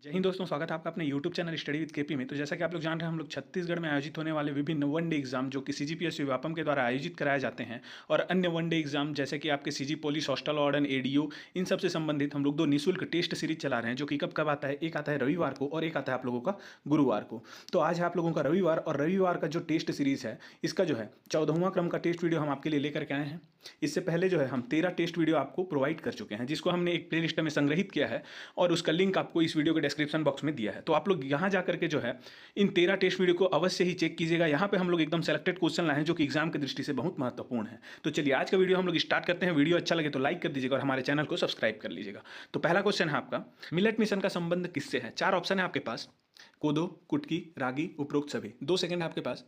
जय हिंद दोस्तों, स्वागत है आपका अपने YouTube channel study with KP में। तो जैसा कि आप लोग जान रहे हैं, हम लोग छत्तीसगढ़ में आयोजित होने वाले विभिन्न वन डे एग्जाम जो कि सीजीपीएससी व्यापम के द्वारा आयोजित कराए जाते हैं और अन्य वन डे एग्जाम जैसे कि आपके CG police hostel warden ADO, इन सब से संबंधित हम लोग दो निःशुल्क टेस्ट सीरीज चला रहे हैं जो कि कब कब आता है। एक आता है रविवार को और एक आता है आप लोगों का गुरुवार को। तो आज है आप लोगों का रविवार, और रविवार का जो टेस्ट सीरीज है इसका जो है 14वां क्रम का टेस्ट वीडियो हम आपके लिए लेकर के आए हैं। इससे पहले जो है हम 13 टेस्ट वीडियो आपको प्रोवाइड कर चुके हैं, जिसको हमने एक प्लेलिस्ट में संग्रहित किया है और उसका लिंक आपको इस वीडियो के डिस्क्रिप्शन बॉक्स में दिया है। तो आप लोग यहाँ जा करके जो है इन 13 टेस्ट वीडियो को अवश्य ही चेक कीजिएगा। यहाँ पे हम लोग एकदम सेलेक्टेड क्वेश्चन लाए हैं जो कि एग्जाम की दृष्टि से बहुत महत्वपूर्ण है। तो चलिए आज का वीडियो हम लोग स्टार्ट करते हैं। वीडियो अच्छा लगे तो लाइक कर दीजिएगा और हमारे चैनल को सब्सक्राइब कर लीजिएगा। तो पहला क्वेश्चन है आपका, मिलेट मिशन का संबंध किससे है? 4 ऑप्शन है आपके पास, कोदो, कुटकी, रागी, उपरोक्त सभी। 2 सेकंड है आपके पास।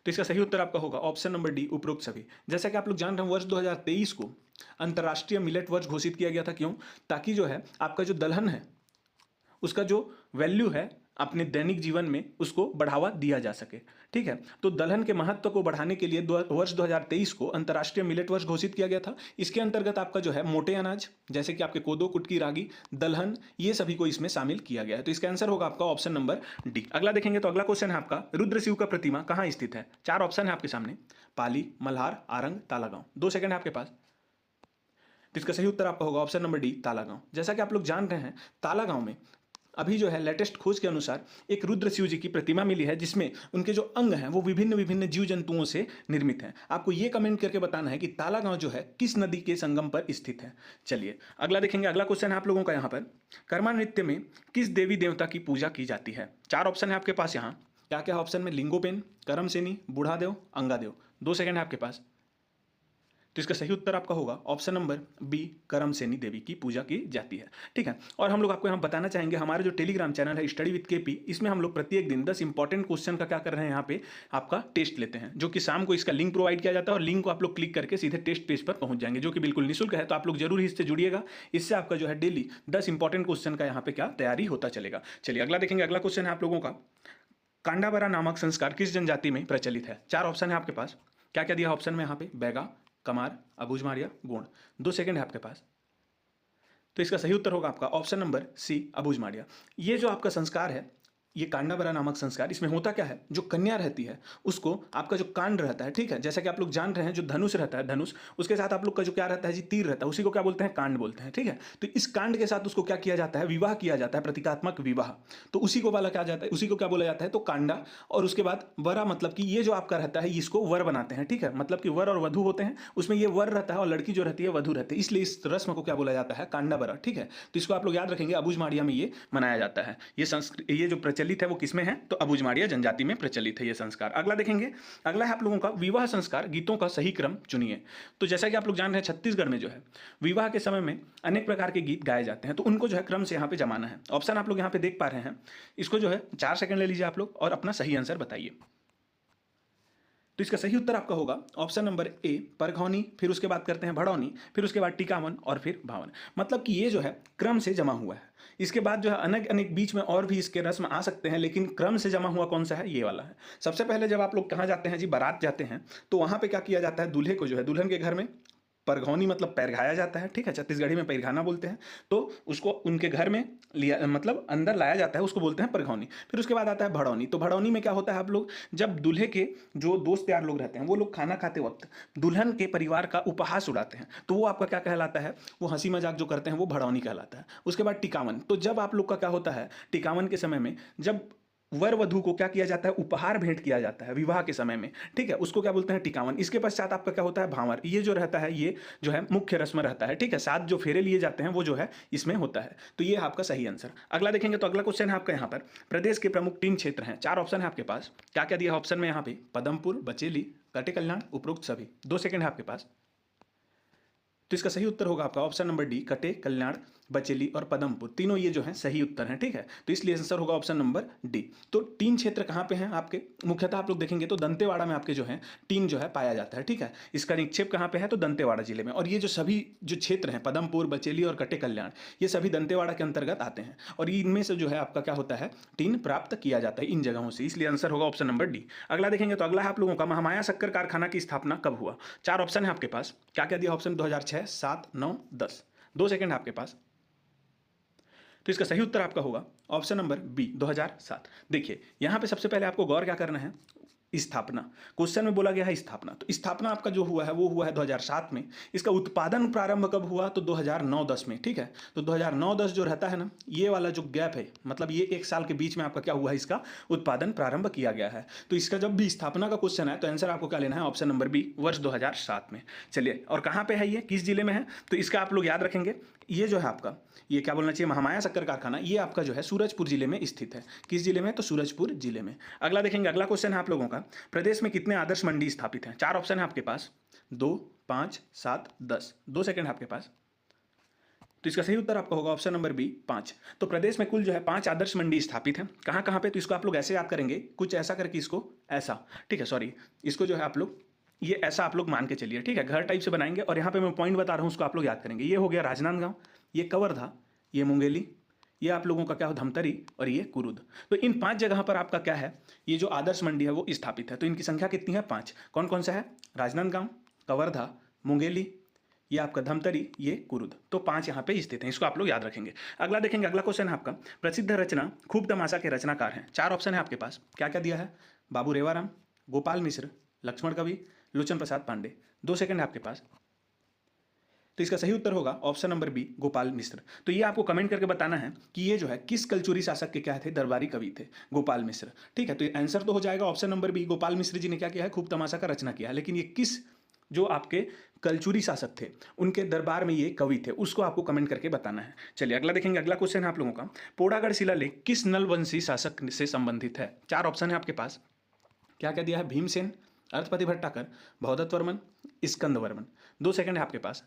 तो इसका सही उत्तर आपका होगा ऑप्शन नंबर डी, उपरोक्त सभी। जैसा कि आप लोग जान रहे हैं, वर्ष 2023 को अंतर्राष्ट्रीय मिलेट वर्ष घोषित किया गया था। क्यों? ताकि जो है आपका जो दलहन है उसका जो वैल्यू है अपने दैनिक जीवन में उसको बढ़ावा दिया जा सके। ठीक है, तो दलहन के महत्व को बढ़ाने के लिए वर्ष 2023 को अंतर्राष्ट्रीय मिलेट वर्ष घोषित किया गया था। इसके अंतर्गत आपका जो है मोटे अनाज जैसे कि आपके कोदो, कुटकी, रागी, दलहन, ये सभी को इसमें शामिल किया गया है। तो इसका आंसर होगा आपका ऑप्शन नंबर डी। अगला देखेंगे तो अगला क्वेश्चन है आपका, रुद्र शिव का प्रतिमा कहाँ स्थित है? 4 ऑप्शन है आपके सामने, पाली, मल्हार, आरंग, तालागांव। 2 सेकंड है आपके पास। तो इसका सही उत्तर आपका होगा ऑप्शन नंबर डी, तालागांव। जैसा कि आप लोग जान रहे हैं, तालागांव में अभी जो है लेटेस्ट खोज के अनुसार एक रुद्र शिव जी की प्रतिमा मिली है जिसमें उनके जो अंग हैं वो विभिन्न विभिन्न जीव जंतुओं से निर्मित हैं। आपको ये कमेंट करके बताना है कि तालागांव जो है किस नदी के संगम पर स्थित है। चलिए अगला देखेंगे। अगला क्वेश्चन है आप लोगों का यहाँ पर, कर्मा नृत्य में किस देवी देवता की पूजा की जाती है? 4 ऑप्शन है आपके पास। यहाँ क्या क्या ऑप्शन में, लिंगोपेन, करमसेनी, बूढ़ादेव, अंगादेव। 2 सेकंड है आपके पास। तो इसका सही उत्तर आपका होगा ऑप्शन नंबर बी, करमसेनी देवी की पूजा की जाती है। ठीक है, और हम लोग आपको यहाँ बताना चाहेंगे हमारा जो टेलीग्राम चैनल है स्टडी विद केपी, इसमें हम लोग प्रत्येक दिन 10 इंपॉर्टेंट क्वेश्चन का क्या कर रहे हैं, यहाँ पे आपका टेस्ट लेते हैं, जो कि शाम को इसका लिंक प्रोवाइड किया जाता है और लिंक को आप लोग क्लिक करके सीधे टेस्ट पेज पर पहुंच जाएंगे, जो कि बिल्कुल निःशुल्क है। तो आप लोग जरूर इससे जुड़िएगा, इससे आपका जो है डेली 10 इंपॉर्टेंट क्वेश्चन का यहाँ पे क्या तैयारी होता चलेगा। चलिए अगला देखेंगे। अगला क्वेश्चन है आप लोगों का, कांडाबरा नामक संस्कार किस जनजाति में प्रचलित है? 4 ऑप्शन है आपके पास। क्या क्या दिया ऑप्शन में यहाँ पे, बैगा, कमार, अबूझमाड़िया, गोंड। 2 सेकंड है आपके पास। तो इसका सही उत्तर होगा आपका ऑप्शन नंबर सी, अबूझमाड़िया। ये जो आपका संस्कार है, ये कांडाबरा नामक संस्कार, इसमें होता क्या है, जो कन्या रहती है उसको आपका जो कांड रहता है, ठीक है, जैसा कि आप लोग जान रहे हैं, जो धनुष रहता है, धनुष, उसके साथ आप लोग का जो क्या रहता है जी, तीर रहता है, उसी को क्या बोलते हैं, कांड बोलते हैं। ठीक है, तो इस कांड के साथ उसको क्या किया जाता है, विवाह किया जाता है, प्रतीकात्मक विवाह। तो उसी को वाला क्या जाता है, उसी को क्या बोला जाता है, तो कांडा। और उसके बाद वरा, मतलब कि ये जो आपका रहता है इसको वर बनाते हैं। ठीक है, मतलब कि वर और वधु होते हैं, उसमें ये वर रहता है और लड़की जो रहती है वधु रहती है, इसलिए इस रस्म को क्या बोला जाता है, कांडाबरा। ठीक है, तो इसको आप लोग याद रखेंगे, अबूझमाड़िया में ये मनाया जाता है। ये जो प्रचलित है वो किसमें है, तो अबूझमाड़िया जनजाति में प्रचलित है ये संस्कार। अगला देखेंगे। अगला है आप लोगों का, विवाह संस्कार गीतों का सही क्रम चुनिए। तो जैसा कि आप लोग जान रहे हैं, छत्तीसगढ़ में जो है विवाह के समय में अनेक प्रकार के गीत गाए जाते हैं, तो उनको जो है क्रम से यहाँ पे जमाना है। ऑप्शन आप लोग यहाँ पे देख पा रहे हैं, इसको जो है 4 सेकंड ले लीजिए आप लोग और अपना सही आंसर बताइए। तो इसका सही उत्तर आपका होगा ऑप्शन नंबर ए, परघौनी, फिर उसके बाद करते हैं भड़ौनी, फिर उसके बाद टिकावन और फिर भावन। मतलब कि ये जो है क्रम से जमा हुआ है। इसके बाद जो है अनेक अनेक बीच में और भी इसके रस्म आ सकते हैं, लेकिन क्रम से जमा हुआ कौन सा है, ये वाला है। सबसे पहले जब आप लोग कहाँ जाते हैं जी, बारात जाते हैं, तो वहाँ पे क्या किया जाता है, दूल्हे को जो है दुल्हन के घर में परघौनी मतलब पैरघाया जाता है। ठीक है, छत्तीसगढ़ी में पैरघाना बोलते हैं। तो उसको उनके घर में लिया, मतलब अंदर लाया जाता है, उसको बोलते हैं परघौनी। फिर उसके बाद आता है भड़ौनी। तो भड़ौनी में क्या होता है, आप लोग जब दूल्हे के जो दोस्त यार लोग रहते हैं वो लोग खाना खाते वक्त दुल्हन के परिवार का उपहास उड़ाते हैं, तो वो आपका क्या कहलाता है, वो हंसी मजाक जो करते हैं वो भड़ौनी कहलाता है। उसके बाद टिकावन। तो जब आप लोग का क्या होता है, टिकावन के समय में जब वर वधु को क्या किया जाता है, उपहार भेंट किया जाता है विवाह के समय में। ठीक है, उसको क्या बोलते हैं, टिकावन। इसके पश्चात आपका क्या होता है, भांवर। ये जो रहता है ये जो है मुख्य रस्म रहता है। ठीक है, 7 जो फेरे लिए जाते हैं वो जो है इसमें होता है। तो ये आपका सही आंसर। अगला देखेंगे तो अगला क्वेश्चन है आपका यहाँ पर, प्रदेश के प्रमुख 3 क्षेत्र हैं। 4 ऑप्शन है आपके पास। क्या क्या दिया ऑप्शन में यहाँ पे, पदमपुर, बचेली, कटे कल्याण, उपरोक्त सभी। 2 सेकंड है आपके पास। तो इसका सही उत्तर होगा आपका ऑप्शन नंबर डी, कटे, कल्याण, बचेली और पदमपुर। तीनों ये जो है सही उत्तर हैं। ठीक है, तो इसलिए आंसर होगा ऑप्शन नंबर डी। तो टीन क्षेत्र कहाँ पे हैं आपके, मुख्यतः आप लोग देखेंगे तो दंतेवाड़ा में आपके जो है टीन जो है पाया जाता है। ठीक है, इसका निक्षेप कहाँ पे है, तो दंतेवाड़ा जिले में। और ये जो सभी जो क्षेत्र हैं, पदमपुर, बचेली और कटे कल्याण, ये सभी दंतेवाड़ा के अंतर्गत आते हैं और इनमें से जो है आपका क्या होता है, टीन प्राप्त किया जाता है इन जगहों से, इसलिए आंसर होगा ऑप्शन नंबर डी। अगला देखेंगे तो अगला है आप लोगों का, महामाया शक्कर कारखाना की स्थापना कब हुआ? 4 ऑप्शन है आपके पास। क्या क्या दिया ऑप्शन, 2006, 7, 9, 10। 2 सेकंड आपके पास। तो तो इसका सही उत्तर आपका होगा ऑप्शन नंबर बी 2007। देखिए यहाँ पे सबसे पहले आपको गौर क्या करना है, स्थापना। क्वेश्चन में बोला गया है स्थापना, तो स्थापना आपका जो हुआ है वो हुआ है 2007 में। इसका उत्पादन प्रारंभ कब हुआ, तो 2009-10 में। ठीक है, तो 2009-10 जो रहता है ना, ये वाला जो गैप है, मतलब ये एक साल के बीच में आपका क्या हुआ है, इसका उत्पादन प्रारंभ किया गया है। तो इसका जब भी स्थापना का क्वेश्चन है तो आंसर आपको क्या लेना है, ऑप्शन नंबर बी, वर्ष 2007 में। चलिए, और कहाँ पे है ये, किस जिले में है, तो इसका आप लोग याद रखेंगे, ये जो है आपका, ये क्या बोलना चाहिए, महामाया शक्कर कारखाना, ये आपका जो है सूरजपुर जिले में स्थित है। किस जिले में, तो सूरजपुर जिले में। अगला देखेंगे, अगला क्वेश्चन है आप लोगों का, प्रदेश में कितने आदर्श मंडी स्थापित हैं। 4 ऑप्शन है आपके पास, 2, 5, 7, 10। 2 सेकंड है आपके पास। तो इसका सही उत्तर आपका होगा ऑप्शन नंबर बी, 5। तो प्रदेश में कुल जो है 5 आदर्श मंडी स्थापित हैं। कहाँ कहाँ पे, तो इसको आप लोग ऐसे याद करेंगे, कुछ ऐसा करके इसको ऐसा, ठीक है, सॉरी, इसको जो है आप लोग ये ऐसा आप लोग मान के चलिए, ठीक है, घर टाइप से बनाएंगे। और यहाँ पे मैं पॉइंट बता रहा हूँ, उसको आप लोग याद करेंगे। ये हो गया राजनांदगांव, ये कवर्धा, ये मुंगेली, ये आप लोगों का क्या हो, धमतरी, और ये कुरुद। तो इन 5 जगह पर आपका क्या है, ये जो आदर्श मंडी है वो स्थापित है। तो इनकी संख्या कितनी है, 5। कौन कौन सा है, राजनांदगांव, कवर्धा, मुंगेली, ये आपका धमतरी, ये कुरुद। तो 5 यहाँ पे स्थित हैं, इसको आप लोग याद रखेंगे। अगला देखेंगे, अगला क्वेश्चन है आपका, प्रसिद्ध रचना खूब तमाशा के रचनाकार हैं। 4 ऑप्शन है आपके पास, क्या क्या दिया है, बाबू रेवाराम, गोपाल मिश्र, लक्ष्मण कवि, लोचन प्रसाद पांडे। 2 सेकंड है आपके पास। तो इसका सही उत्तर होगा ऑप्शन नंबर बी, गोपाल मिश्र। तो ये आपको कमेंट करके बताना है कि ये जो है किस कलचुरी शासक के क्या थे, दरबारी कवि थे, गोपाल मिश्र। ठीक है, तो आंसर तो हो जाएगा option number B, Gopal Mishra ji ने क्या किया है, खूब तमाशा का रचना किया है। लेकिन ये किस जो आपके कलचुरी शासक थे, उनके दरबार में ये कवि थे, उसको आपको कमेंट करके बताना है। चलिए, अगला देखेंगे, अगला क्वेश्चन है आप लोगों का, पोड़ागढ़ शिलालेख किस नलवंशी शासक से संबंधित है। 4 ऑप्शन है आपके पास, क्या क्या दिया है, भीमसेन, अर्थपति भट्टाकर, भवदत्त वर्मन, स्कंद वर्मन। 2 सेकंड है आपके पास।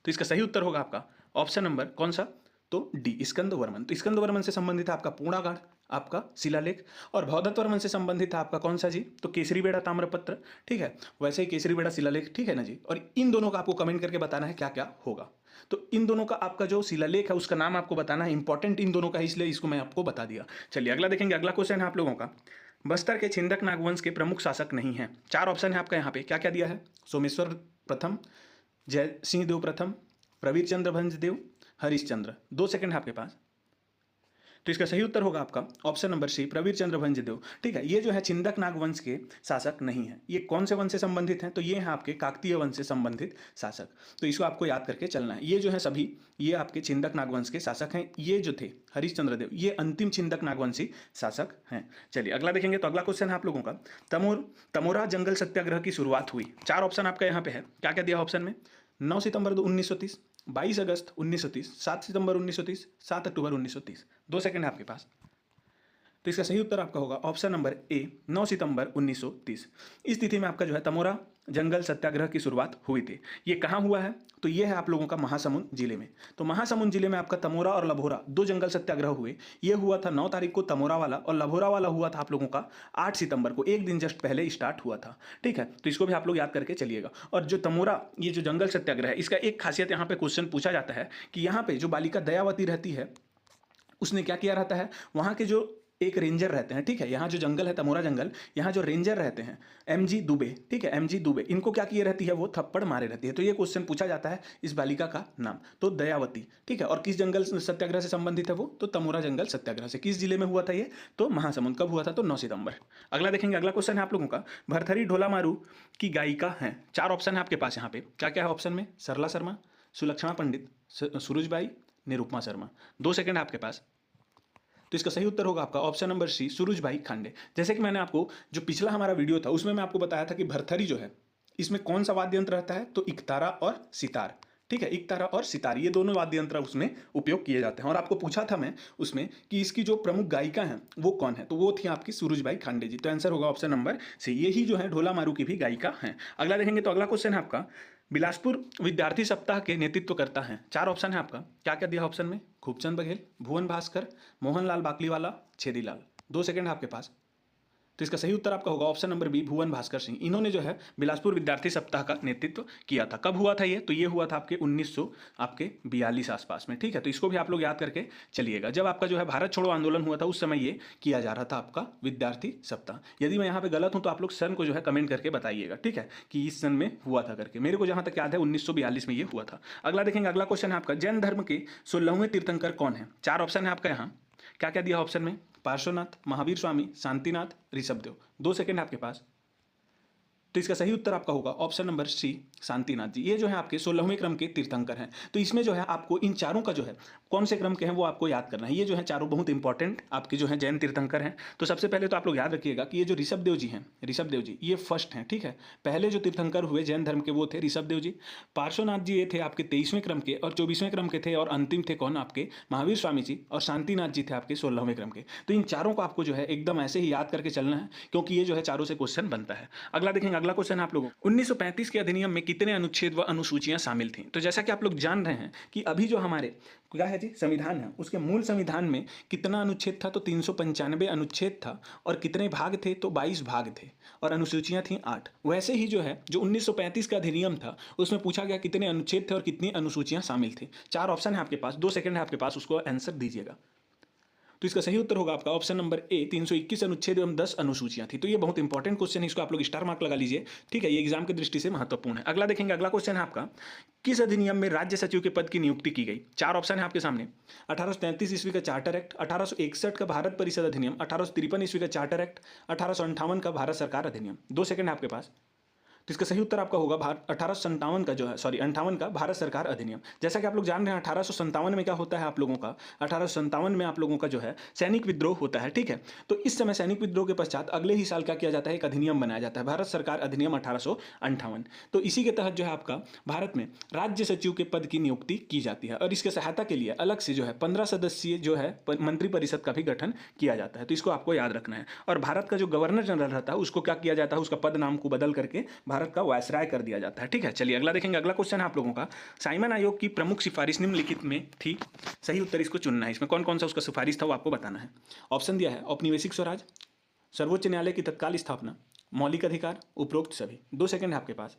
तो इसका सही उत्तर होगा आपका ऑप्शन नंबर कौन सा, तो डी, स्कंद वर्मन। तो स्कंद वर्मन से संबंधित है आपका पूर्णागढ़ आपका शिलालेख, और भवदत्त वर्मन से संबंधित है आपका कौन सा जी, तो केसरीबेड़ा ताम्रपत्र। ठीक है, वैसे ही केसरीबेड़ा शिलालेख, ठीक है ना जी। और इन दोनों का आपको कमेंट करके बताना है क्या क्या होगा। तो इन दोनों का आपका जो शिलालेख है उसका नाम आपको बताना है, इंपॉर्टेंट इन दोनों का, इसलिए इसको मैं आपको बता दिया। चलिए, अगला देखेंगे, अगला क्वेश्चन है आप लोगों का, बस्तर के छिंदक नागवंश के प्रमुख शासक नहीं हैं। 4 ऑप्शन है आपका यहाँ पे, क्या क्या दिया है, सोमेश्वर प्रथम, जय सिंह देव प्रथम, प्रवीर चंद्र भंजदेव, हरिश्चंद्र। 2 सेकंड है आपके पास। तो इसका सही उत्तर होगा आपका ऑप्शन नंबर सी, प्रवीर चंद्र भंजदेव। ठीक है, ये जो है छिंदक नागवंश के शासक नहीं है। ये कौन से वंश से संबंधित हैं, तो ये हैं आपके काकतीय वंश से संबंधित शासक। तो इसको आपको याद करके चलना है। ये जो है सभी, ये आपके छिंदक नागवंश के शासक हैं। ये जो थे हरिश्चंद्र देव, ये अंतिम छिंदक नागवंशी शासक हैं। चलिए, अगला देखेंगे, तो अगला क्वेश्चन है आप लोगों का, तमोरा जंगल सत्याग्रह की शुरुआत हुई। 4 ऑप्शन आपका यहाँ पे है, क्या क्या दिया ऑप्शन में, 9 सितंबर 1930, 22 अगस्त 1930, 7 सितंबर 1930, 7 अक्टूबर 1930। 2 सेकंड है आपके पास। तो इसका सही उत्तर आपका होगा ऑप्शन नंबर ए, 9 सितंबर 1930। इस तिथि में आपका जो है तमोरा जंगल सत्याग्रह की शुरुआत हुई थी। ये कहाँ हुआ है, तो ये है आप लोगों का महासमुंद जिले में। तो महासमुंद जिले में आपका तमोरा और लभोरा 2 जंगल सत्याग्रह हुए। ये हुआ था 9 तारीख को तमोरा वाला, और लभोरा वाला हुआ था आप लोगों का 8 सितंबर को, एक दिन जस्ट पहले स्टार्ट हुआ था। ठीक है, तो इसको भी आप लोग याद करके चलिएगा। और जो तमोरा, ये जो जंगल सत्याग्रह है, इसका एक खासियत यहाँ पे क्वेश्चन पूछा जाता है कि यहाँ पे जो बालिका दयावती रहती है, उसने क्या किया रहता है, वहाँ के जो एक रेंजर रहते हैं, ठीक है, यहाँ जो जंगल है तमोरा जंगल, यहाँ जो रेंजर रहते हैं एमजी दुबे, ठीक है, एमजी दुबे, इनको क्या किए रहती है, वो थप्पड़ मारे रहती है। तो ये क्वेश्चन पूछा जाता है इस बालिका का नाम, तो दयावती। ठीक है, और किस जंगल सत्याग्रह से संबंधित है वो, तो तमोरा जंगल सत्याग्रह से। किस जिले में हुआ था ये, तो महासमुंद। कब हुआ था, तो 9 सितंबर। अगला देखेंगे, अगला क्वेश्चन है आप लोगों का, भरथरी ढोला मारू की गायिका हैं। 4 ऑप्शन है आपके पास यहाँ पे, क्या क्या है ऑप्शन में, सरला शर्मा, सुलक्षणा पंडित, सुरुजबाई, निरुपमा शर्मा। 2 सेकंड आपके पास। तो इसका सही उत्तर होगा आपका ऑप्शन नंबर सी, सुरुजबाई खांडे। जैसे कि मैंने आपको जो पिछला हमारा वीडियो था उसमें मैं आपको बताया था कि भरथरी जो है, इसमें कौन सा वाद्य यंत्र रहता है, तो इकतारा और सितार। ठीक है, इकतारा और सितार, ये दोनों वाद्य यंत्र उसमें उपयोग किए जाते हैं। और आपको पूछा था मैं उसमें कि इसकी जो प्रमुख गायिका हैं वो कौन है, तो वो थी आपकी सुरुजबाई खांडे जी। तो आंसर होगा ऑप्शन नंबर सी, यही जो है ढोला मारू की भी गायिका हैं। अगला देखेंगे, तो अगला क्वेश्चन है आपका, बिलासपुर विद्यार्थी सप्ताह के नेतृत्व करता है। 4 ऑप्शन है आपका, क्या क्या दिया ऑप्शन में, खूबचंद बघेल, भुवन भास्कर, मोहनलाल बाकलीवाला, छेदीलाल। 2 सेकंड है आपके पास। तो इसका सही उत्तर आपका होगा ऑप्शन नंबर बी, भुवन भास्कर सिंह। इन्होंने जो है बिलासपुर विद्यार्थी सप्ताह का नेतृत्व किया था। कब हुआ था ये? तो ये हुआ था आपके 1942 आसपास में, ठीक है। तो इसको भी आप लोग याद करके चलिएगा। जब आपका जो है भारत छोड़ो आंदोलन हुआ था उस समय ये किया जा रहा था आपका विद्यार्थी सप्ताह। यदि मैं यहाँ पे गलत हूँ तो आप लोग सन को जो है कमेंट करके बताइएगा, ठीक है, कि इस सन में हुआ था करके। मेरे को जहाँ तक याद है 1942 में ये हुआ था। अगला देखेंगे, अगला क्वेश्चन है आपका, जैन धर्म के 16वें तीर्थंकर कौन है? 4 ऑप्शन है आपका यहाँ। क्या क्या दिया ऑप्शन में? पार्श्वनाथ, महावीर स्वामी, शांतिनाथ, ऋषभदेव। 2 सेकंड आपके पास। तो इसका सही उत्तर आपका होगा ऑप्शन नंबर सी, शांतिनाथ जी। ये जो है आपके 16वें क्रम के तीर्थंकर हैं। तो इसमें जो है आपको इन चारों का जो है कौन से क्रम के हैं वो आपको याद करना है। ये जो है चारों बहुत इंपॉर्टेंट आपके जो है जैन तीर्थंकर हैं। तो सबसे पहले तो आप लोग याद रखिएगा कि ये जो ऋषभदेव जी हैं, ऋषभदेव जी ये फर्स्ट हैं, ठीक है। पहले जो तीर्थंकर हुए जैन धर्म के वो थे ऋषभदेव जी। पार्श्वनाथ जी ये थे आपके 23वें क्रम के, और 24वें क्रम के थे, और अंतिम थे कौन? आपके महावीर स्वामी जी। और शांतिनाथ जी थे आपके 16वें क्रम के। तो इन चारों को आपको जो है एकदम ऐसे ही याद करके चलना है, क्योंकि ये जो है चारों से क्वेश्चन बनता है। अगला देखेंगे, अगला क्वेश्चन आप लोगों 1935 के अधिनियम में कितने अनुच्छेद व अनुसूचियां शामिल थीं? तो जैसा कि आप लोग जान रहे हैं कि अभी जो हमारे क्या है जी संविधान है, उसके मूल संविधान में कितना अनुच्छेद था? तो 395 अनुच्छेद था। और कितने भाग थे? तो 22 भाग थे। और अनुसूचियां थीं 8। वैसे ही जो है जो 1935 का अधिनियम था उसमें पूछा गया कितने अनुच्छेद थे और कितनी अनुसूचियां शामिल थी। 4 ऑप्शन है आपके पास, 2 सेकंड है आपके पास, उसको आंसर दीजिएगा। तो इसका सही उत्तर होगा आपका ऑप्शन नंबर ए, 321 अनुच्छेद एवं 10 अनुसूचियां थी। तो ये बहुत इंपॉर्टेंट क्वेश्चन है, इसको आप लोग स्टार मार्क लगा लीजिए, ठीक है। ये एग्जाम की दृष्टि से महत्वपूर्ण है। अगला देखेंगे, अगला क्वेश्चन है आपका, किस अधिनियम में राज्य सचिव के पद की नियुक्ति की गई? 4 ऑप्शन है आपके सामने। 1833 ईस्वी का चार्टर एक्ट, 1861 का भारत परिषद अधिनियम, 1853 ईस्वी का चार्टर एक्ट, 1858 का भारत सरकार अधिनियम। 2 सेकंड है आपके पास। तो इसका सही उत्तर आपका होगा 1857 का जो है, सॉरी 58 का भारत सरकार अधिनियम। जैसा कि आप लोग जान रहे हैं 1857 में क्या होता है आप लोगों का, 1857 में आप लोगों का जो है सैनिक विद्रोह होता है, ठीक है। तो इस समय सैनिक विद्रोह के पश्चात अगले ही साल क्या किया जाता है? एक अधिनियम बनाया जाता है, भारत सरकार अधिनियम 1858। तो इसी के तहत जो है आपका भारत में राज्य सचिव के पद की नियुक्ति की जाती है। और इसके सहायता के लिए अलग से जो है 15 सदस्यीय जो है मंत्रिपरिषद का भी गठन किया जाता है। तो इसको आपको याद रखना है। और भारत का जो गवर्नर जनरल रहता है उसको क्या किया जाता है? उसका पद नाम को बदल करके भारत का वायसराय कर दिया जाता है, ठीक है। चलिए अगला देखेंगे, अगला क्वेश्चन है आप लोगों का, साइमन आयोग की प्रमुख सिफारिश निम्नलिखित में थी। सही उत्तर इसको चुनना है। इसमें कौन कौन सा उसका सिफारिश था वो आपको बताना है। ऑप्शन दिया है, औपनिवेशिक स्वराज, सर्वोच्च न्यायालय की तत्काल स्थापना, मौलिक अधिकार, उपरोक्त सभी। 2 सेकंड है आपके पास।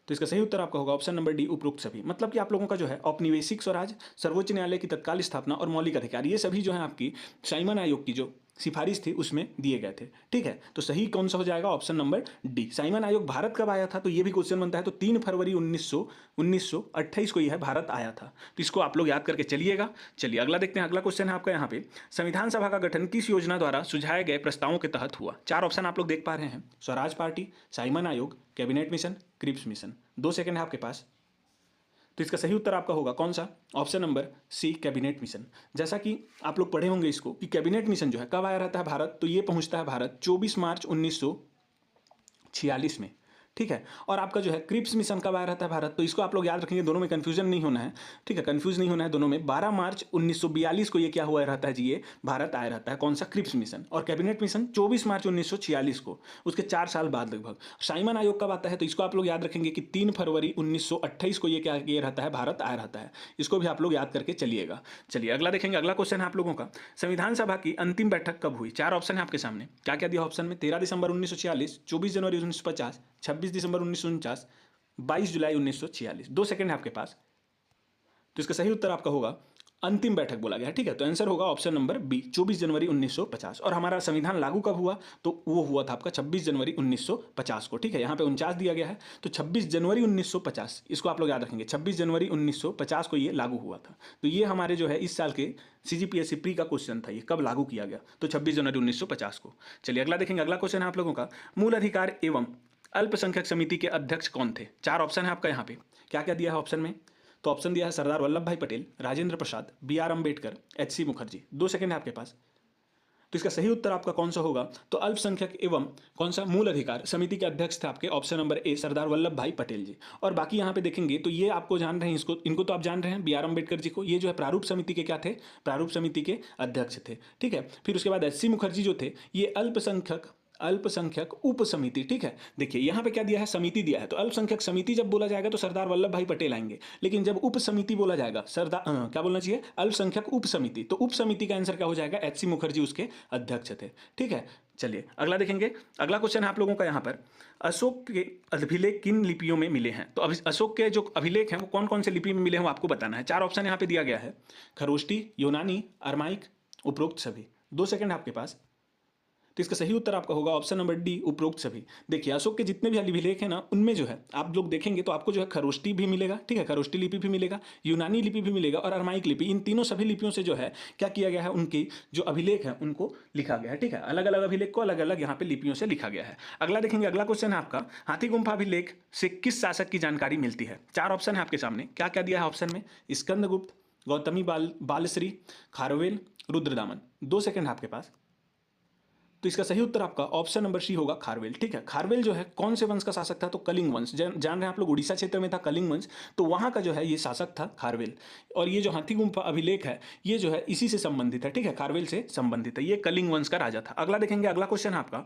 तो इसका सही उत्तर आपका होगा ऑप्शन नंबर डी, उपरोक्त सभी। मतलब कि आप लोगों का जो है औपनिवेशिक स्वराज, सर्वोच्च न्यायालय की तत्काल स्थापना और मौलिक अधिकार, ये सभी जो है आपकी साइमन आयोग की जो सिफारिश थी उसमें दिए गए थे, ठीक है। तो सही कौन सा हो जाएगा? Option number D. साइमन आयोग भारत कब आया था? तो ये भी क्वेश्चन बनता है। तो 3 फरवरी 1928 को यह है भारत आया था। तो इसको आप लोग याद करके चलिएगा। चलिए अगला देखते हैं, अगला क्वेश्चन है आपका यहाँ पे, संविधान सभा का गठन किस योजना द्वारा सुझाए गए प्रस्तावों के तहत हुआ? 4 ऑप्शन आप लोग देख पा रहे हैं, स्वराज पार्टी, साइमन आयोग, cabinet mission, Cripps mission. 2 second है आपके पास। तो इसका सही उत्तर आपका होगा कौन सा? Option number C, cabinet mission. जैसा कि आप लोग पढ़े होंगे इसको कि कैबिनेट मिशन जो है कब आया रहता है भारत? तो ये पहुंचता है भारत 24 मार्च 1946 में, ठीक है। और आपका जो है क्रिप्स मिशन कब आया रहता है भारत? तो इसको आप लोग याद रखेंगे, दोनों में कंफ्यूजन नहीं होना है, ठीक है, कंफ्यूज नहीं होना है दोनों में। 12 मार्च 1942 को ये क्या हुआ रहता है जी? ये भारत आया रहता है। कौन सा? Cripps mission. और कैबिनेट मिशन 24 मार्च 1946 को, उसके 4 साल बाद लगभग। साइमन आयोग कब आता है? तो इसको आप लोग याद रखेंगे कि 3 फरवरी 1928 को ये क्या किया रहता है? भारत आया रहता है। इसको भी आप लोग याद करके चलिएगा। चलिए अगला देखेंगे, अगला क्वेश्चन है आप लोगों का, संविधान सभा की अंतिम बैठक कब हुई? 4 ऑप्शन है आपके सामने। क्या क्या दिया ऑप्शन में? 13 दिसंबर 1946, 24 जनवरी 1950, 26 दिसंबर 1949, 22 जुलाई 1946। 2 सेकंड है आपके पास। तो इसका सही उत्तर आपका होगा अंतिम बैठक बोला गया है, ठीक है। तो आंसर होगा ऑप्शन नंबर बी, 24 जनवरी 1950। और हमारा संविधान लागू कब हुआ? तो वो हुआ था आपका 26 जनवरी 1950 को, ठीक है। यहाँ पे 49 दिया गया है, तो 26 जनवरी 1950, इसको आप लोग याद रखेंगे। 26 जनवरी 1950 को ये लागू हुआ था। तो ये हमारे जो है इस साल के CGPSC प्री का क्वेश्चन था, ये कब लागू किया गया? तो 26 जनवरी 1950 को। चलिए अगला देखेंगे, अगला क्वेश्चन है आप लोगों का, मूल अधिकार एवं अल्पसंख्यक समिति के अध्यक्ष कौन थे? 4 ऑप्शन है आपका यहाँ पे। क्या क्या दिया है ऑप्शन में? तो ऑप्शन दिया है सरदार वल्लभ भाई Patel, Rajendra Prasad, BR Ambedkar, HC Mukherjee. 2 second है आपके पास। तो इसका सही उत्तर आपका कौन सा होगा? तो अल्पसंख्यक एवं कौन सा मूल अधिकार समिति के अध्यक्ष थे आपके ऑप्शन नंबर ए, सरदार वल्लभ भाई पटेल जी। और बाकी यहाँ पे देखेंगे तो ये आपको जान रहे हैं, इनको तो आप जान रहे हैं, BR अम्बेडकर जी को। ये जो है प्रारूप समिति के क्या थे? प्रारूप समिति के अध्यक्ष थे, ठीक है। फिर उसके बाद HC मुखर्जी जो थे ये अल्पसंख्यक उप समिति, ठीक है। देखिए यहाँ पे क्या दिया है, समिति दिया है, तो अल्पसंख्यक समिति जब बोला जाएगा तो सरदार वल्लभ भाई पटेल आएंगे, लेकिन जब उप समिति बोला जाएगा सरदार क्या बोलना चाहिए, अल्पसंख्यक उप समिति, तो उप समिति का आंसर क्या हो जाएगा, एच सी मुखर्जी उसके अध्यक्ष थे, ठीक है। चलिए अगला देखेंगे। अगला क्वेश्चन है आप लोगों का यहाँ पर, अशोक के अभिलेख किन लिपियों में मिले हैं। तो अशोक के जो अभिलेख हैं वो कौन कौन से लिपि में मिले हैं वो आपको बताना है। 4 ऑप्शन यहाँ पे दिया गया है, खरोष्टी, यूनानी, अरमाइक, उपरोक्त सभी। 2 सेकंड आपके पास। तो इसका सही उत्तर आपका होगा ऑप्शन नंबर डी, उपरोक्त सभी। देखिए अशोक के जितने भी अभिलेख हैं ना, उनमें जो है आप लोग देखेंगे तो आपको जो है खरोष्टी भी मिलेगा, ठीक है, खरोष्टी लिपि भी मिलेगा, यूनानी लिपि भी मिलेगा और अरमाइक लिपि। इन तीनों सभी लिपियों से जो है क्या किया गया है, उनकी जो अभिलेख है उनको लिखा गया है, ठीक है। अलग अलग अभिलेख को अलग अलग यहाँ पे लिपियों से लिखा गया है। अगला देखेंगे, अगला क्वेश्चन है आपका, हाथी गुम्फा अभिलेख से किस शासक की जानकारी मिलती है। 4 ऑप्शन है आपके सामने, क्या क्या दिया है ऑप्शन में, स्कंदगुप्त, गौतमी बालश्री, खारवेल, रुद्रदामन। 2 सेकंड आपके पास। तो इसका सही उत्तर आपका ऑप्शन नंबर सी होगा, खारवेल, ठीक है। खारवेल जो है कौन से वंश का शासक था, तो कलिंग वंश। जान रहे हैं आप लोग, उड़ीसा क्षेत्र में था कलिंग वंश, तो वहां का जो है ये शासक था खारवेल। और ये जो हाथी गुम्फा अभिलेख है ये जो है इसी से संबंधित है, ठीक है, खारवेल से संबंधित है, ये कलिंग वंश का राजा था। अगला देखेंगे, अगला क्वेश्चन है आपका,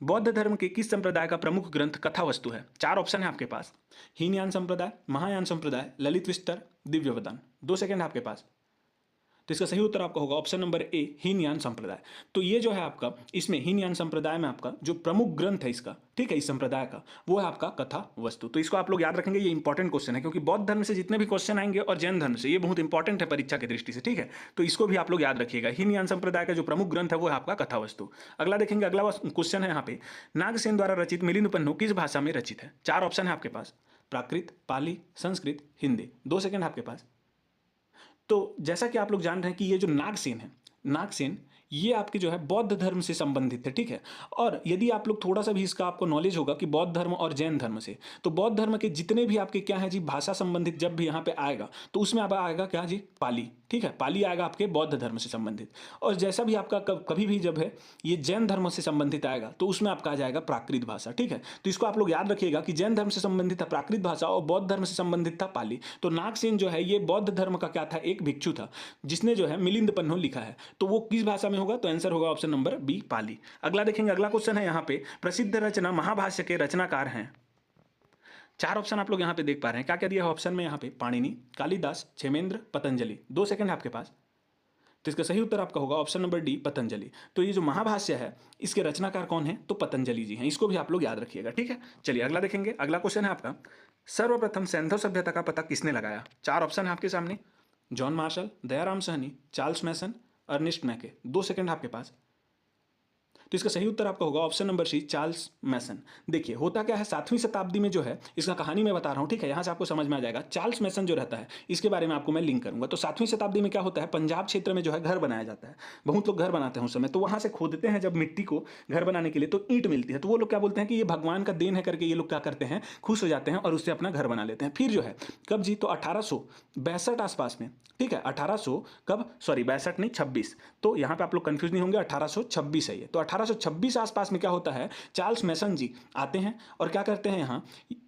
बौद्ध धर्म के किस संप्रदाय का प्रमुख ग्रंथ कथा वस्तु है। 4 ऑप्शन है आपके पास, हीनयान संप्रदाय, महायान संप्रदाय, ललित विस्तर, दिव्यवदान। 2 सेकंड आपके पास। तो इसका सही उत्तर आपका होगा ऑप्शन नंबर ए, हीनयान संप्रदाय। तो ये जो है आपका, इसमें हीनयान संप्रदाय में आपका जो प्रमुख ग्रंथ है इसका, ठीक है, इस संप्रदाय का, वो है आपका कथा वस्तु। तो इसको आप लोग याद रखेंगे, ये इंपॉर्टेंट क्वेश्चन है, क्योंकि बौद्ध धर्म से जितने भी क्वेश्चन आएंगे और जैन धर्म से, ये बहुत इंपॉर्टेंट है परीक्षा की दृष्टि से, ठीक है। तो इसको भी आप लोग याद रखिएगा, हीनयान संप्रदाय का जो प्रमुख ग्रंथ है वो है आपका कथा वस्तु। अगला देखेंगे, अगला क्वेश्चन है यहाँ पे, नागसेन द्वारा रचित मिलिंद पन्नु किस भाषा में रचित है। 4 ऑप्शन है आपके पास, प्राकृत, पाली, संस्कृत, हिंदी। 2 सेकंड आपके पास। तो जैसा कि आप लोग जान रहे हैं कि ये जो नागसेन है, नागसेन ये आपके जो है बौद्ध धर्म से संबंधित है, ठीक है। और यदि आप लोग थोड़ा सा भी इसका आपको नॉलेज होगा कि बौद्ध धर्म और जैन धर्म से, तो बौद्ध धर्म के जितने भी आपके क्या है जी भाषा संबंधित जब भी यहाँ पे आएगा तो उसमें आप आएगा क्या जी, पाली, ठीक है, पाली आएगा आपके बौद्ध धर्म से संबंधित। और जैसा भी आपका कभी भी जब है ये जैन धर्म से संबंधित आएगा तो उसमें आपका आ जाएगा प्राकृत भाषा, ठीक है। तो इसको आप लोग याद रखिएगा कि जैन धर्म से संबंधित था प्राकृत भाषा और बौद्ध धर्म से संबंधित था पाली। तो नागसेन जो है ये बौद्ध धर्म का क्या था, एक भिक्षु था जिसने जो है मिलिंद पन्नु लिखा है। तो वो किस भाषा में होगा, तो आंसर होगा ऑप्शन नंबर बी, पाली। अगला देखेंगे, अगला क्वेश्चन है यहाँ पे, प्रसिद्ध रचना महाभाष्य के रचनाकार हैं। 4 ऑप्शन आप लोग यहाँ पे देख पा रहे हैं, क्या क्या दिया है ऑप्शन में यहाँ पे, पाणिनि, कालिदास, क्षेमेंद्र, पतंजलि। 2 सेकंड आपके पास। तो इसका सही उत्तर आपका होगा ऑप्शन नंबर डी, पतंजलि। तो ये जो महाभाष्य है इसके रचनाकार कौन है, तो पतंजलि जी हैं। इसको भी आप लोग याद रखिएगा, ठीक है। चलिए अगला देखेंगे, अगला क्वेश्चन है आपका, सर्वप्रथम सैंधव सभ्यता का पता किसने लगाया। 4 ऑप्शन है आपके सामने, John Marshall, Dayaram Sahni, Charles Masson, Ernest Mackay. 2 second आपके पास। तो इसका सही उत्तर आपका होगा ऑप्शन नंबर सी, चार्ल्स मैसन। देखिए होता क्या है, 7वीं शताब्दी में जो है, इसका कहानी मैं बता रहा हूँ, ठीक है, यहाँ से आपको समझ में आ जाएगा। चार्ल्स मैसन जो रहता है इसके बारे में आपको मैं लिंक करूंगा। तो 7वीं शताब्दी में क्या होता है, पंजाब क्षेत्र में जो है घर बनाया जाता है, बहुत लोग घर बनाते हैं उस समय। तो वहाँ से खोदते हैं जब मिट्टी को घर बनाने के लिए, तो ईंट मिलती है, तो वो लोग क्या बोलते हैं कि ये भगवान का देन है करके ये लोग क्या करते हैं, खुश हो जाते हैं और उससे अपना घर बना लेते हैं। फिर जो है कब जी, तो 1862 आसपास में, ठीक है, 1800 कब, सॉरी 62 नहीं 26, तो यहाँ पे आप लोग कंफ्यूज नहीं होंगे, 1826 है ये। तो 1826 आसपास में क्या होता है, चार्ल्स मैसन जी आते हैं और क्या करते हैं, यहाँ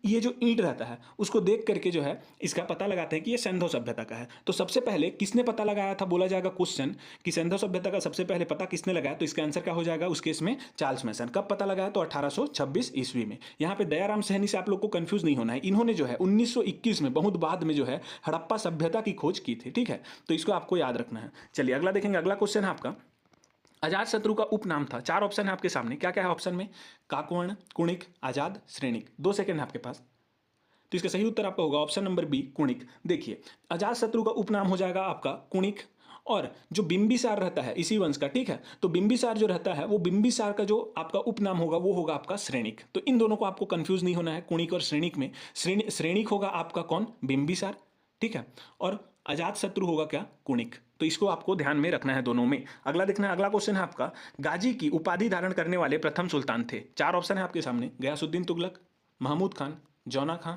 ये जो ईंट रहता है उसको देख करके जो है इसका पता लगाते हैं कि ये सैंधव सभ्यता का है। तो सबसे पहले किसने पता लगाया था, बोला जाएगा क्वेश्चन कि सैंधव सभ्यता का सबसे पहले पता किसने लगाया, तो इसका आंसर क्या हो जाएगा उस केस में, चार्ल्स मैसन। कब पता लगाया, तो 1826 ईस्वी में। यहाँ पे दयाराम सहनी से आप लोग को कंफ्यूज नहीं होना है, इन्होंने जो है 1921 में, बहुत बाद में जो है हड़प्पा सभ्यता की खोज की थी, ठीक है। तो इसको आपको याद रखना है। चलिए अगला देखेंगे, अगला क्वेश्चन है आपका, अजात शत्रु का उपनाम था। 4 ऑप्शन है आपके सामने, क्या क्या है ऑप्शन में, काकवर्ण, कुणिक, आजाद, श्रेणिक। 2 सेकंड है आपके पास। तो इसका सही उत्तर आपका होगा ऑप्शन नंबर बी, कुणिक। देखिए अजात शत्रु का उपनाम हो जाएगा आपका कुणिक, और जो बिंबिसार रहता है इसी वंश का, ठीक है, तो बिंबिसार जो रहता है वो बिंबिसार का जो आपका उपनाम होगा वो होगा आपका श्रेणिक। तो इन दोनों को आपको कंफ्यूज नहीं होना है, कुणिक और श्रेणिक में। श्रेणिक होगा आपका कौन, बिंबिसार, ठीक है, और अजात शत्रु होगा क्या, कुणिक। तो इसको आपको ध्यान में रखना है दोनों में। अगला देखना है, अगला क्वेश्चन है आपका, गाजी की उपाधि धारण करने वाले प्रथम सुल्तान थे। 4 ऑप्शन है आपके सामने, गयासुद्दीन तुगलक, महमूद खान, जौना खां,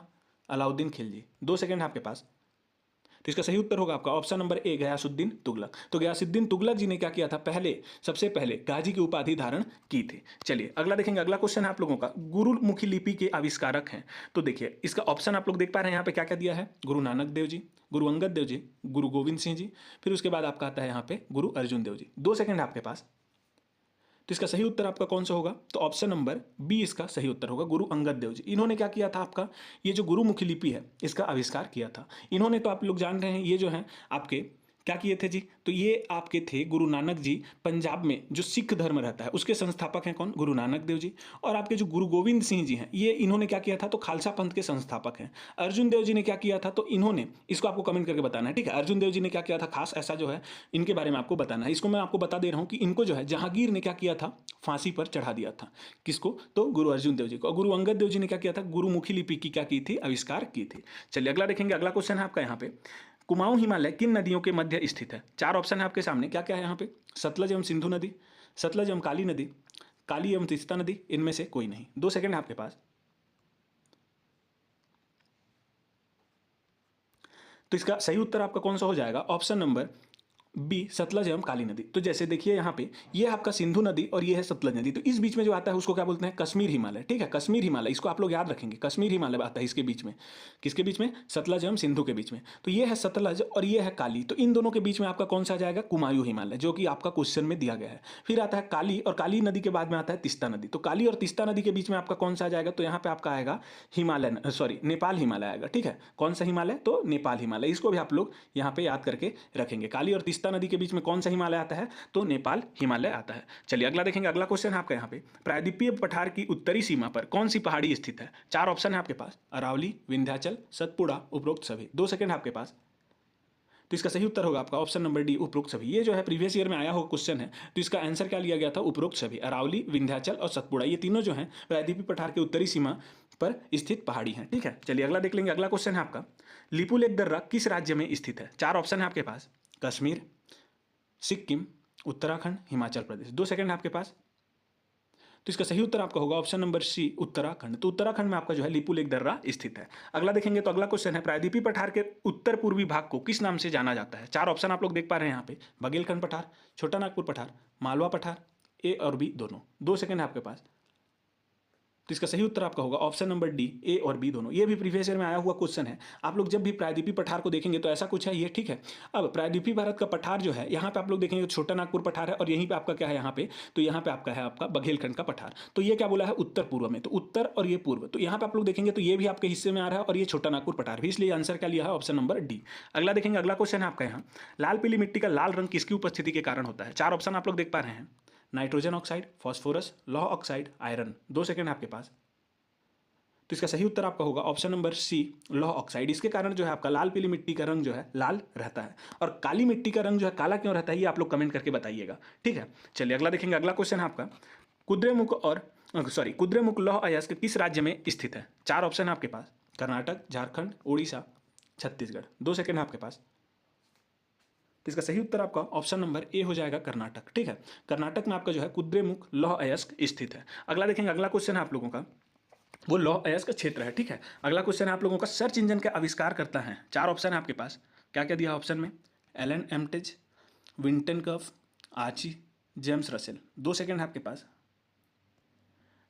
अलाउद्दीन खिलजी। 2 सेकंड है आपके पास। तो इसका सही उत्तर होगा आपका option number A, Ghiyasuddin Tughlaq. तो गयासुद्दीन तुगलक जी ने क्या किया था, पहले सबसे पहले गाजी की उपाधि धारण की थी। चलिए अगला देखेंगे, अगला क्वेश्चन है आप लोगों का, गुरुमुखी लिपि के आविष्कारक हैं। तो देखिए इसका ऑप्शन आप लोग देख पा रहे हैं यहाँ पे क्या क्या दिया है, गुरु नानक देव जी, गुरु अंगद देव जी, गुरु गोविंद सिंह जी, फिर उसके बाद आपका आता है यहाँ पे गुरु अर्जुन देव जी। 2 सेकंड आपके पास। तो इसका सही उत्तर आपका कौन सा होगा? तो ऑप्शन नंबर बी इसका सही उत्तर होगा, गुरु अंगद देव जी। इन्होंने क्या किया था आपका, ये जो गुरुमुखी लिपि है इसका आविष्कार किया था इन्होंने। तो आप लोग जान रहे हैं ये जो है आपके क्या किए थे जी, तो ये आपके थे गुरु नानक जी। पंजाब में जो सिख धर्म रहता है उसके संस्थापक हैं कौन? गुरु नानक देव जी। और आपके जो गुरु गोविंद सिंह जी हैं ये इन्होंने क्या किया था, तो खालसा पंथ के संस्थापक हैं। अर्जुन देव जी ने क्या किया था, तो इन्होंने, इसको आपको कमेंट करके बताना है, ठीक है। अर्जुन देव जी ने क्या किया था खास, ऐसा जो है इनके बारे में आपको बताना है। इसको मैं आपको बता दे रहा हूँ कि इनको जो है जहांगीर ने क्या किया था, फांसी पर चढ़ा दिया था। किसको? तो गुरु अर्जुन देव जी को। और गुरु अंगद देव जी ने क्या किया था, गुरुमुखी लिपि की क्या की थी, आविष्कार की थी। चलिए अगला देखेंगे। अगला क्वेश्चन है आपका यहाँ पे, कुमाऊं हिमालय किन नदियों के मध्य स्थित है? चार ऑप्शन है आपके सामने, क्या क्या है यहाँ पे? सतलज एवं सिंधु नदी, सतलज एवं काली नदी, काली एवं तीस्ता नदी, इनमें से कोई नहीं। 2 सेकंड है आपके पास। तो इसका सही उत्तर आपका कौन सा हो जाएगा? ऑप्शन नंबर बी, सतलज एवं काली नदी। तो जैसे देखिए यहाँ पे ये आपका सिंधु नदी और ये है सतलज नदी, तो इस बीच में जो आता है उसको क्या बोलते हैं? कश्मीर हिमालय, ठीक है। कश्मीर हिमालय, इसको आप लोग याद रखेंगे, कश्मीर हिमालय आता है इसके बीच में। किसके बीच में? सतलज एवं सिंधु के बीच में। तो ये है सतलज और ये है काली, तो इन दोनों के बीच में आपका कौन सा आ जाएगा? कुमायूं हिमालय, जो कि आपका क्वेश्चन में दिया गया है। फिर आता है काली, और काली नदी के बाद में आता है तीस्ता नदी। तो काली और तीस्ता नदी के बीच में आपका कौन सा आ जाएगा? तो यहाँ पे आपका आएगा हिमालय, सॉरी नेपाल हिमालय आएगा, ठीक है। कौन सा हिमालय? तो नेपाल हिमालय। इसको भी आप लोग यहाँ पे याद करके रखेंगे। काली और तीस्ता नदी के बीच में कौन सा हिमालय आता है? तो नेपाल हिमालय आता है। चलिए अगला देखेंगे। अगला क्वेश्चन है आपका यहाँ पे, प्रायद्वीपीय पठार की उत्तरी सीमा पर कौन सी पहाड़ी स्थित है? चार ऑप्शन है आपके पास, अरावली, विंध्याचल, सतपुड़ा, उपरोक्त सभी। 2 सेकंड है आपके पास। तो इसका सही उत्तर होगा आपका ऑप्शन नंबर डी, उपरोक्त सभी। ये जो है प्रीवियस ईयर में आया हुआ क्वेश्चन है, तो इसका आंसर क्या लिया गया था? उपरोक्त सभी। अरावली, विंध्याचल और सतपुड़ा, ये तीनों जो है प्रायद्वीपीय पठार के उत्तरी सीमा पर स्थित पहाड़ी हैं, ठीक है। चलिए अगला देख लेंगे। अगला क्वेश्चन है आपका, लिपुलेख दर्रा किस राज्य में स्थित है? चार ऑप्शन है आपके पास, कश्मीर, सिक्किम, उत्तराखंड, हिमाचल प्रदेश। 2 सेकंड है आपके पास। तो इसका सही उत्तर आपका होगा ऑप्शन नंबर सी, उत्तराखंड। तो उत्तराखंड में आपका जो है लिपुलेख दर्रा स्थित है। अगला देखेंगे। तो अगला क्वेश्चन है, प्रायद्वीपीय पठार के उत्तर पूर्वी भाग को किस नाम से जाना जाता है? चार ऑप्शन आप लोग देख पा रहे हैं यहाँ पे, बघेलखंड पठार, छोटा नागपुर पठार, मालवा पठार, ए और बी दोनों। 2 सेकंड है आपके पास। तो इसका सही उत्तर आपका होगा ऑप्शन नंबर डी, ए और बी दोनों। ये भी प्रीवियस ईयर में आया हुआ क्वेश्चन है। आप लोग जब भी प्रायद्वीपीय पठार को देखेंगे तो ऐसा कुछ है ये, ठीक है। अब प्रायद्वीपीय भारत का पठार जो है यहाँ पे आप लोग देखेंगे छोटा नागपुर पठार है, और यहीं पे आपका क्या है यहाँ पे, तो यहाँ पे आपका है आपका बघेलखंड का पठार। तो ये क्या बोला है? उत्तर पूर्व में, तो उत्तर और ये पूर्व। तो यहाँ पे आप लोग देखेंगे तो ये भी आपके हिस्से में आ रहा है और ये छोटा नागपुर पठार भी, इसलिए आंसर क्या लिया है? Option number D. अगला देखेंगे। अगला क्वेश्चन है आपका यहाँ, लाल पीली मिट्टी का लाल रंग किसकी उपस्थिति के कारण होता है? चार ऑप्शन आप लोग देख पा रहे हैं, नाइट्रोजन ऑक्साइड, फॉस्फोरस, लौह ऑक्साइड, आयरन। 2 सेकंड आपके पास। तो इसका सही उत्तर आपका होगा ऑप्शन नंबर सी, लौह ऑक्साइड। इसके कारण जो है आपका लाल पीली मिट्टी का रंग जो है लाल रहता है, और काली मिट्टी का रंग जो है काला क्यों रहता है, ये आप लोग कमेंट करके बताइएगा, ठीक है। चलिए अगला देखेंगे। अगला क्वेश्चन है आपका, कुद्रेमुख लौह अयस्क किस राज्य में स्थित है? चार ऑप्शन है आपके पास, कर्नाटक, झारखंड, उड़ीसा, छत्तीसगढ़। 2 सेकंड है आपके पास। तो इसका सही उत्तर आपका ऑप्शन नंबर ए हो जाएगा, कर्नाटक, ठीक है। कर्नाटक में आपका जो है कुद्रेमुख लौह अयस्क स्थित है। अगला देखेंगे। अगला क्वेश्चन है आप लोगों का, वो लौह अयस्क क्षेत्र है, ठीक है। अगला क्वेश्चन है आप लोगों का, सर्च इंजन का आविष्कार करता है? चार ऑप्शन है आपके पास, क्या क्या दिया ऑप्शन में? Alan Emtage, Vinton Cerf, Archie, James Russell. 2 second है आपके पास।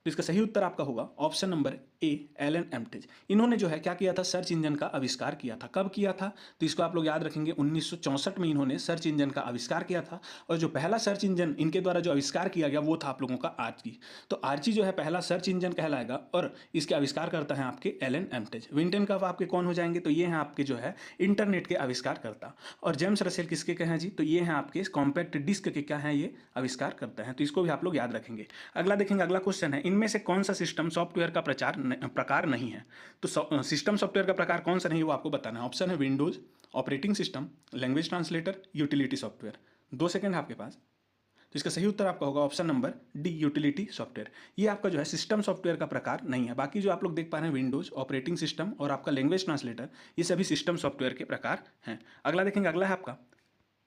तो इसका सही उत्तर आपका होगा option number A, Alan Emtage. इन्होंने जो है क्या किया था? सर्च इंजन का आविष्कार किया था। कब किया था? तो इसको आप लोग याद रखेंगे, 1964 में इन्होंने सर्च इंजन का आविष्कार किया था। और जो पहला सर्च इंजन इनके द्वारा जो आविष्कार किया गया वो था आप लोगों का आर्ची। तो आर्ची जो है पहला सर्च इंजन कहलाएगा, और इसके आविष्कार करता है आपके एलन एम्टेज। विंटन कर्फ आपके कौन हो जाएंगे? तो ये हैं आपके जो है इंटरनेट के आविष्कार करता। और जेम्स रसेल किसके के हैं जी? तो ये हैं आपके कॉम्पैक्ट डिस्क के क्या हैं, ये आविष्कार करते हैं। तो इसको भी आप लोग याद रखेंगे। अगला देखेंगे। अगला क्वेश्चन है, इनमें से कौन सा सिस्टम सॉफ्टवेयर का प्रकार नहीं है? तो सिस्टम सॉफ्टवेयर का प्रकार कौन सा नहीं है वो आपको बताना है। ऑप्शन है Windows, operating system, language translator, utility software. 2 second है आपके पास। तो इसका सही उत्तर आपका होगा option number D, utility software. ये आपका जो है सिस्टम सॉफ्टवेयर का प्रकार नहीं है। बाकी जो आप लोग देख पा रहे हैं विंडोज, ऑपरेटिंग सिस्टम और आपका लैंग्वेज ट्रांसलेटर, ये सभी सिस्टम सॉफ्टवेयर के प्रकार हैं। अगला देखेंगे। अगला है आपका,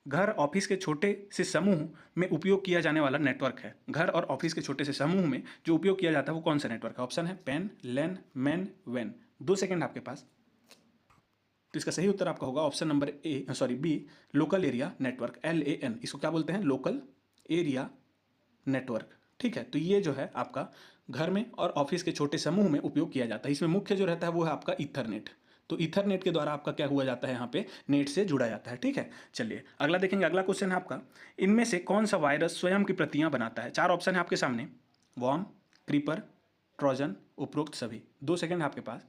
घर ऑफिस के छोटे से समूह में उपयोग किया जाने वाला नेटवर्क है। घर और ऑफिस के छोटे से समूह में जो उपयोग किया जाता है वो कौन सा नेटवर्क है? ऑप्शन है पेन, लैन, मैन, वैन। 2 सेकंड आपके पास। तो इसका सही उत्तर आपका होगा option number B, local area network, LAN। इसको क्या बोलते हैं? लोकल एरिया नेटवर्क, ठीक है। तो ये जो है आपका घर में और ऑफिस के छोटे समूह में उपयोग किया जाता है। इसमें मुख्य जो रहता है वो है आपका ईथरनेट। तो ईथरनेट के द्वारा आपका क्या हुआ जाता है, यहाँ पे नेट से जुड़ा जाता है। ठीक है, चलिए अगला देखेंगे। अगला क्वेश्चन है आपका, इनमें से कौन सा वायरस स्वयं की प्रतियां बनाता है? 4 ऑप्शन है आपके सामने, वॉर्म, क्रीपर, ट्रोजन, उपरोक्त सभी। 2 सेकंड आपके पास।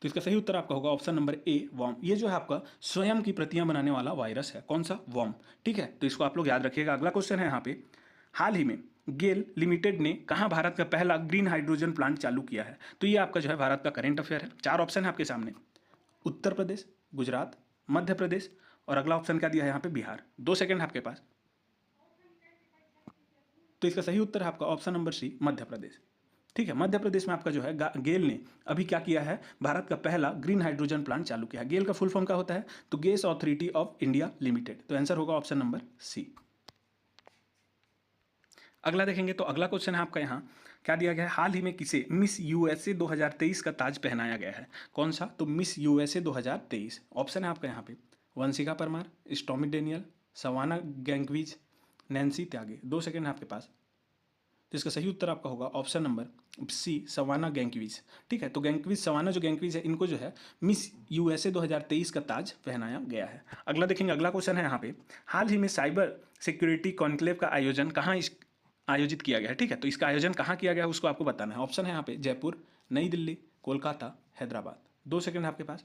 तो इसका सही उत्तर आपका होगा ऑप्शन नंबर ए, वॉर्म। ये जो है आपका स्वयं की प्रतियां बनाने वाला वायरस है। कौन सा? वॉर्म। ठीक है, तो इसको आप लोग याद रखिएगा। अगला क्वेश्चन है यहाँ पे, हाल ही में गेल लिमिटेड ने कहाँ भारत का पहला ग्रीन हाइड्रोजन प्लांट चालू किया है? तो ये आपका जो है भारत का करेंट अफेयर है। 4 ऑप्शन है आपके सामने, उत्तर प्रदेश, गुजरात, मध्य प्रदेश और अगला ऑप्शन क्या दिया है यहाँ पे, बिहार। 2 सेकंड आपके पास। तो इसका सही उत्तर है आपका ऑप्शन नंबर सी, मध्य प्रदेश। ठीक है, मध्य प्रदेश में आपका जो है गेल ने अभी क्या किया है, भारत का पहला ग्रीन हाइड्रोजन प्लांट चालू किया है। गेल का फुल फॉर्म क्या होता है? तो gas authority of India limited. तो आंसर होगा ऑप्शन नंबर सी। अगला देखेंगे तो अगला क्वेश्चन है आपका यहाँ, क्या दिया गया है, हाल ही में किसे मिस यूएसए 2023 का ताज पहनाया गया है? कौन सा? तो मिस यूएसए 2023। ऑप्शन है आपका यहाँ पे, Vanshika Parmar, Stormy Daniel, Savannah Gangwish, Nancy Tyagi. 2 second है आपके पास। तो इसका सही उत्तर आपका होगा ऑप्शन नंबर सी, सवाना गैंगविज। ठीक है, तो गैंगविज, सवाना जो गैंगविज है, इनको जो है मिस यूएसए 2023 का ताज पहनाया गया है। अगला देखेंगे। अगला क्वेश्चन है यहाँ पे, हाल ही में साइबर सिक्योरिटी कॉन्क्लेव का आयोजन कहाँ आयोजित किया गया है? ठीक है, तो इसका आयोजन कहाँ किया गया है उसको आपको बताना है। ऑप्शन है यहाँ पे, जयपुर, नई दिल्ली, कोलकाता, हैदराबाद। 2 सेकंड है आपके पास।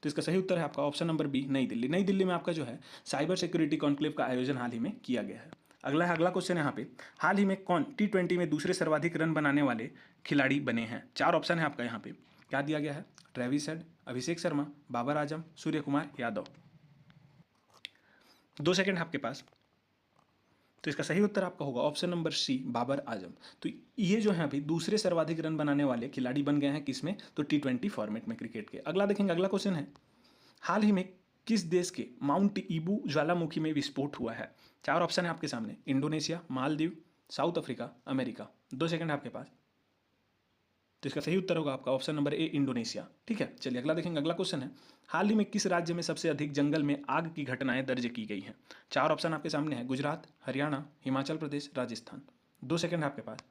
तो इसका सही उत्तर है आपका ऑप्शन नंबर बी, नई दिल्ली। नई दिल्ली में आपका जो है साइबर सिक्योरिटी कॉन्क्लेव का आयोजन हाल ही में किया गया है। अगला क्वेश्चन है यहाँ पे, हाल ही में कौन T20 में दूसरे सर्वाधिक रन बनाने वाले खिलाड़ी बने हैं? 4 ऑप्शन है आपका यहाँ पे, क्या दिया गया है, Travis head, Abhishek Sharma, Babar Azam, Surya Kumar Yadav. 2 second आपके पास। तो इसका सही उत्तर आपका होगा ऑप्शन नंबर सी, बाबर आजम। तो ये जो है अभी दूसरे सर्वाधिक रन बनाने वाले खिलाड़ी बन गए हैं किसमें? तो T20 फॉर्मेट में, क्रिकेट के। अगला देखेंगे। अगला क्वेश्चन है, हाल ही में किस देश के माउंट ईबू ज्वालामुखी में विस्फोट हुआ है? 4 ऑप्शन है आपके सामने, Indonesia, Maldives, south Africa, America. 2 second आपके पास। तो इसका सही उत्तर होगा आपका ऑप्शन नंबर ए, इंडोनेशिया। ठीक है, चलिए अगला देखेंगे। अगला क्वेश्चन है, हाल ही में किस राज्य में सबसे अधिक जंगल में आग की घटनाएं दर्ज की गई हैं? 4 ऑप्शन आपके सामने है, गुजरात, हरियाणा, हिमाचल प्रदेश, राजस्थान। 2 सेकंड आपके पास।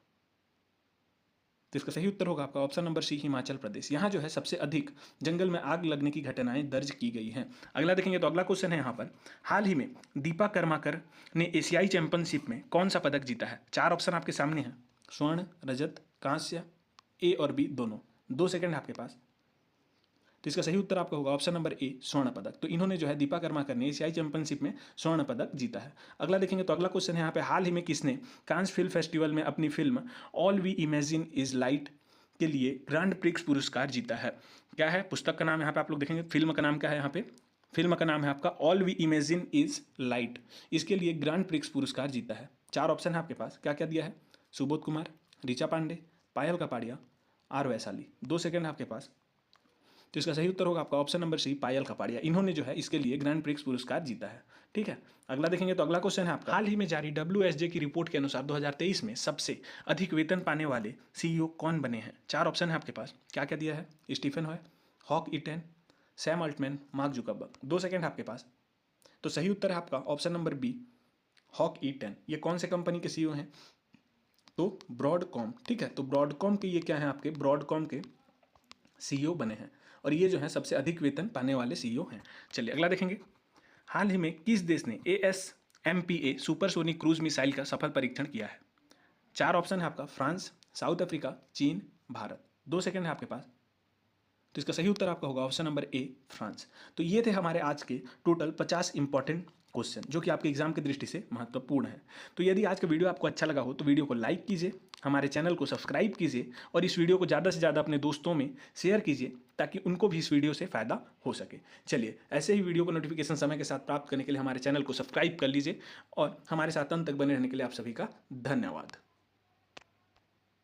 तो इसका सही उत्तर होगा आपका ऑप्शन नंबर सी, हिमाचल प्रदेश। यहाँ जो है सबसे अधिक जंगल में आग लगने की घटनाएं दर्ज की गई हैं। अगला देखेंगे तो अगला क्वेश्चन है यहाँ पर, हाल ही में दीपा कर्माकर ने एशियाई चैंपियनशिप में कौन सा पदक जीता है? 4 ऑप्शन आपके सामने हैं, स्वर्ण, रजत, कांस्य, ए और बी दोनों। 2 सेकंड आपके पास। तो इसका सही उत्तर आपका होगा ऑप्शन नंबर ए, स्वर्ण पदक। तो इन्होंने जो है दीपा कर्माकर ने एशियाई चैंपियनशिप में स्वर्ण पदक जीता है। अगला देखेंगे तो अगला क्वेश्चन है यहाँ पे, हाल ही में किसने कांस फिल्म फेस्टिवल में अपनी film All We Imagine is Light के लिए ग्रैंड प्रिक्स पुरस्कार जीता है? क्या है पुस्तक का नाम? यहाँ पे आप लोग देखेंगे, फिल्म का नाम क्या है यहाँ पे, फिल्म का नाम है आपका All We Imagine is Light. इसके लिए ग्रैंड प्रिक्स पुरस्कार जीता है। 4 ऑप्शन है आपके पास, क्या क्या दिया है, सुबोध कुमार, ऋचा पांडे, पायल कपाड़िया, आर वैशाली। 2 सेकंड आपके पास। तो इसका सही उत्तर होगा आपका ऑप्शन नंबर सी, पायल कपाड़िया। इन्होंने जो है इसके लिए ग्रैंड प्रिक्स पुरस्कार जीता है। ठीक है, अगला देखेंगे तो अगला क्वेश्चन है आपका, हाल ही में जारी WSJ की रिपोर्ट के अनुसार 2023 में सबसे अधिक वेतन पाने वाले CEO कौन बने हैं? 4 ऑप्शन है आपके पास, क्या क्या दिया है, Stephen Hoy, Hock Tan, Sam Altman, Mark Zuckerberg. 2 second आपके पास। तो सही उत्तर है आपका option number B, Hock Tan. ये कौन से कंपनी के CEO हैं? तो ब्रॉडकॉम। ठीक है, तो ब्रॉडकॉम के ये क्या है, आपके ब्रॉडकॉम के CEO बने हैं और ये जो है सबसे अधिक वेतन पाने वाले CEO हैं। चलिए अगला देखेंगे, हाल ही में किस देश ने ASMPA सुपरसोनिक क्रूज मिसाइल का सफल परीक्षण किया है? 4 ऑप्शन है आपका, फ्रांस, साउथ अफ्रीका, चीन, भारत। 2 सेकंड है आपके पास। तो इसका सही उत्तर आपका होगा ऑप्शन नंबर ए, फ्रांस। तो ये थे हमारे आज के टोटल 50 इंपॉर्टेंट क्वेश्चन जो कि आपके एग्जाम की दृष्टि से महत्वपूर्ण है। तो यदि आज का वीडियो आपको अच्छा लगा हो तो वीडियो को लाइक कीजिए, हमारे चैनल को सब्सक्राइब कीजिए और इस वीडियो को ज़्यादा से ज़्यादा अपने दोस्तों में शेयर कीजिए ताकि उनको भी इस वीडियो से फ़ायदा हो सके। चलिए, ऐसे ही वीडियो को नोटिफिकेशन समय के साथ प्राप्त करने के लिए हमारे चैनल को सब्सक्राइब कर लीजिए और हमारे साथ अंत तक बने रहने के लिए आप सभी का धन्यवाद।